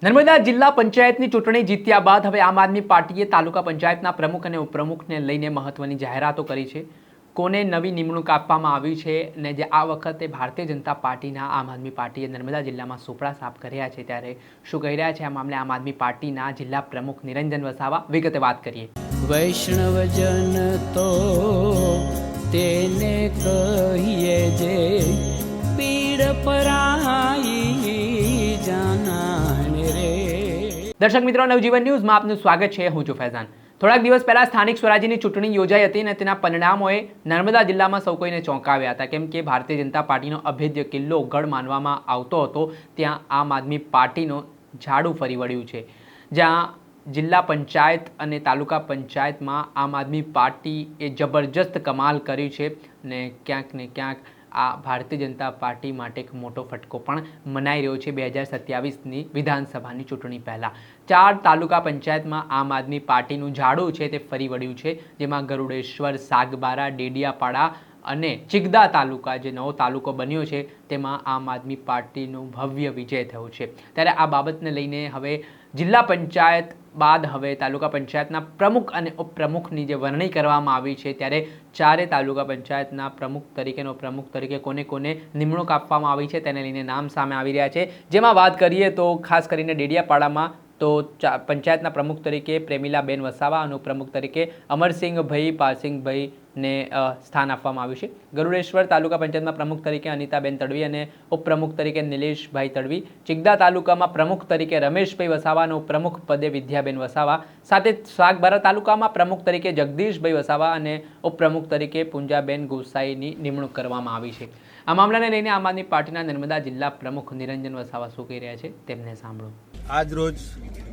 નર્મદા જિલ્લા પંચાયતની ચૂંટણી જીત્યા બાદ હવે આમ આદમી પાર્ટીએ તાલુકા પંચાયતના પ્રમુખ અને ઉપપ્રમુખને લઈને મહત્વની જાહેરાતો કરી છે. કોને નવી નિમણૂક આપવામાં આવી છે ને જે આ વખતે ભારતીય જનતા પાર્ટીના આમ આદમી પાર્ટીએ નર્મદા જિલ્લામાં સુપડા સાફ કર્યા છે, ત્યારે શું કહી રહ્યા છે આ મામલે આમ આદમી પાર્ટીના જિલ્લા પ્રમુખ નિરંજન વસાવા. વિગતે વાત કરીએ. વૈષ્ણવજન તો તેને કહીએ જે પીડ પરાઈ જાનાને રે. દર્શક મિત્રો, નવજીવન ન્યૂઝમાં આપનું સ્વાગત છે. હું છું ફૈઝાન. થોડાક દિવસ પહેલા સ્થાનિક સ્વરાજ્યની ચૂંટણી યોજાઈ હતી અને તેના પરિણામોએ નર્મદા જિલ્લામાં સૌ કોઈને ચોંકાવ્યા હતા, કેમ કે ભારતીય જનતા પાર્ટીનો અભેદ્ય કિલ્લો ગઢ માનવામાં આવતો હતો ત્યાં આમ આદમી પાર્ટીનો ઝાડુ ફરી વળ્યું છે. જ્યાં જિલ્લા પંચાયત અને તાલુકા પંચાયતમાં આમ આદમી પાર્ટીએ જબરજસ્ત કમાલ કર્યું છે ને ક્યાંક આ ભારતીય જનતા પાર્ટી માટે એક મોટો ફટકો પણ મનાઈ રહ્યો છે. 2027ની વિધાનસભાની ચૂંટણી પહેલાં 4 તાલુકા પંચાયતમાં આમ આદમી પાર્ટીનું ઝાડુ છે તે ફરી વળ્યું છે, જેમાં ગરુડેશ્વર, સાગબારા, ડેડિયાપાડા અને ચિગદા તાલુકા, જે નવો તાલુકો બન્યો છે, તેમાં આમ આદમી પાર્ટીનો ભવ્ય વિજય થયો છે. ત્યારે આ બાબતને લઈને હવે જિલ્લા પંચાયત બાદ હવે તાલુકા પંચાયતના પ્રમુખ અને ઉપપ્રમુખની જે વરણી કરવામાં આવી છે, ત્યારે 4 તાલુકા પંચાયતના પ્રમુખ તરીકે કોને નિમણૂક આપવામાં આવી છે તેને લઈને નામ સામે આવી રહ્યા છે. જેમાં વાત કરીએ તો ખાસ કરીને ડેડિયાપાડામાં તો પંચાયતના પ્રમુખ તરીકે પ્રેમીલાબેન વસાવા અને ઉપપ્રમુખ તરીકે અમરસિંહભાઈ પાલસિંહભાઈને સ્થાન આપવામાં આવ્યું છે. ગરુડેશ્વર તાલુકા પંચાયતમાં પ્રમુખ તરીકે અનિતાબેન તડવી અને ઉપપ્રમુખ તરીકે નિલેશભાઈ તડવી. ચિગદા તાલુકામાં પ્રમુખ તરીકે રમેશભાઈ વસાવા અને ઉપપ્રમુખ પદે વિદ્યાબેન વસાવા. સાથે સાગબારા તાલુકામાં પ્રમુખ તરીકે જગદીશભાઈ વસાવા અને ઉપપ્રમુખ તરીકે પુંજાબેન ગોસાઈની નિમણૂક કરવામાં આવી છે. આ મામલાને લઈને આમ આદમી પાર્ટીના નર્મદા જિલ્લા પ્રમુખ નિરંજન વસાવા શું કહી રહ્યા છે તેમને સાંભળો. આજ રોજ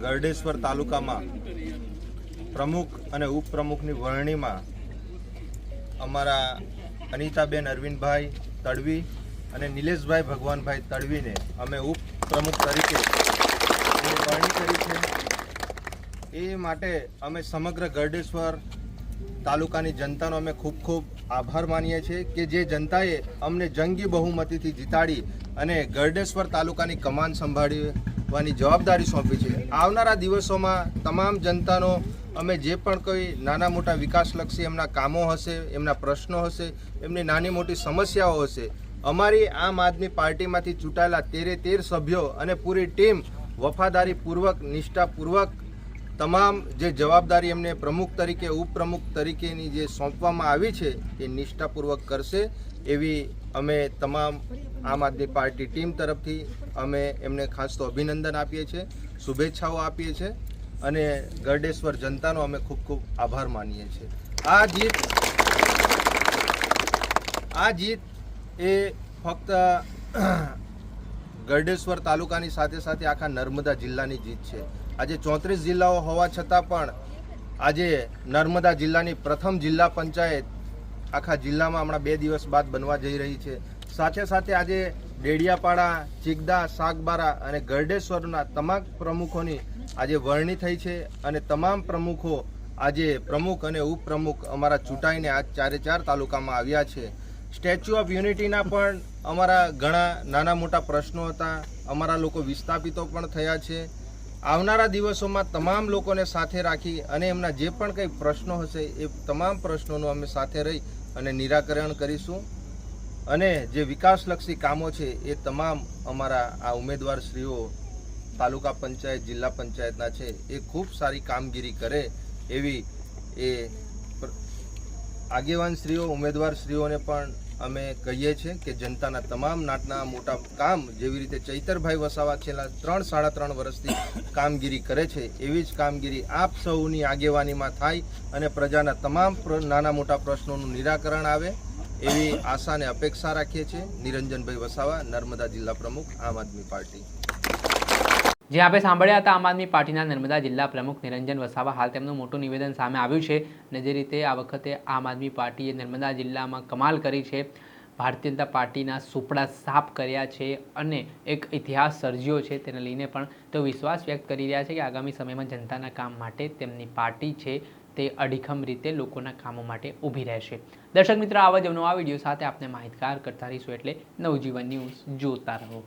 ગરડેશ્વર તાલુકામાં પ્રમુખ અને ઉપપ્રમુખની વરણીમાં અમારા અનિતાબેન અરવિંદભાઈ તડવી અને નિલેશભાઈ ભગવાનભાઈ તડવીને અમે ઉપપ્રમુખ તરીકે વરણી કરી છે. એ માટે અમે સમગ્ર ગરડેશ્વર તાલુકાની જનતાનો અમે ખૂબ આભાર માનીએ છીએ કે જે જનતાએ અમને જંગી બહુમતીથી જીતાડી અને ગરડેશ્વર તાલુકાની કમાન સંભાળવાની જવાબદારી સોંપી છે. આવનારા દિવસોમાં તમામ જનતાનો અમે જે પણ કોઈ નાના મોટા વિકાસલક્ષી એમના કામો હશે, એમના પ્રશ્નો હશે, એમની નાની મોટી સમસ્યાઓ હશે, અમારી આમ આદમી પાર્ટીમાંથી ચૂંટાયેલા 13 સભ્યો અને પૂરી ટીમ વફાદારીપૂર્વક, નિષ્ઠાપૂર્વક તમામ જે જવાબદારી એમને પ્રમુખ તરીકે, ઉપપ્રમુખ તરીકેની જે સોંપવામાં આવી છે એ નિષ્ઠાપૂર્વક કરશે એવી અમે તમામ આમ આદમી પાર્ટી ટીમ તરફથી અમે એમને ખાસ તો અભિનંદન આપીએ છીએ, શુભેચ્છાઓ આપીએ છીએ અને ગરડેશ્વર જનતાનો અમે ખૂબ આભાર માનીએ છીએ. આ જીત એ ફક્ત ગરડેશ્વર તાલુકાની સાથે સાથે આખા નર્મદા જિલ્લાની જીત છે. આજે 34 જિલ્લાઓ હોવા છતાં પણ આજે નર્મદા જિલ્લાની પ્રથમ જિલ્લા પંચાયત આખા જિલ્લામાં હમણાં 2 દિવસ બાદ બનવા જઈ રહી છે. સાથે સાથે આજે ડેડિયાપાડા, ચિગદા, સાગબારા અને ગરડેશ્વરના તમામ પ્રમુખોની આજે વરણી થઈ છે અને તમામ પ્રમુખો આજે પ્રમુખ અને ઉપપ્રમુખ અમારા ચૂંટાઈને આ 4 તાલુકામાં આવ્યા છે. સ્ટેચ્યુ ઓફ યુનિટીના પણ અમારા ઘણા નાના મોટા પ્રશ્નો હતા, અમારા લોકો વિસ્થાપિતો પણ થયા છે. આવનારા દિવસોમાં તમામ લોકોને સાથે રાખી અને એમના જે પણ કંઈ પ્રશ્નો હશે એ તમામ પ્રશ્નોનું અમે સાથે રહી અને નિરાકરણ કરીશું અને જે વિકાસલક્ષી કામો છે એ તમામ અમારા આ ઉમેદવારશ્રીઓ તાલુકા પંચાયત, જિલ્લા પંચાયતના છે એ ખૂબ સારી કામગીરી કરે એવી એ આગેવાનશ્રીઓ, ઉમેદવારશ્રીઓને પણ અમે કહીએ છીએ કે જનતાના તમામ નાના મોટા કામ જેવી રીતે ચૈતરભાઈ વસાવા છેલ્લા 3-3.5 વર્ષથી કામગીરી કરે છે એવી જ કામગીરી આપ સૌની આગેવાનીમાં થાય અને પ્રજાના તમામ નાના મોટા પ્રશ્નોનું નિરાકરણ આવે એવી આશા અને અપેક્ષા રાખીએ છીએ. નિરંજનભાઈ વસાવા, નર્મદા જિલ્લા પ્રમુખ, આમ આદમી પાર્ટી. જે આપણે સાંભળ્યા હતા આમ આદમી પાર્ટીના નર્મદા જિલ્લા પ્રમુખ નિરંજન વસાવા. હાલ તેમનું મોટું નિવેદન સામે આવ્યું છે અને જે રીતે આ વખતે આમ આદમી પાર્ટીએ નર્મદા જિલ્લામાં કમાલ કરી છે, ભારતીય જનતા પાર્ટીના સુપડા સાફ કર્યા છે અને એક ઇતિહાસ સર્જ્યો છે, તેને લઈને પણ તેઓ વિશ્વાસ વ્યક્ત કરી રહ્યા છે કે આગામી સમયમાં જનતાના કામ માટે તેમની પાર્ટી છે તે અડીખમ રીતે લોકોના કામો માટે ઊભી રહેશે. દર્શક મિત્રો, આવા જ નવા વિડીયો સાથે આપને માહિતગાર કરતા રહીશું, એટલે નવજીવન ન્યૂઝ જોતા રહો.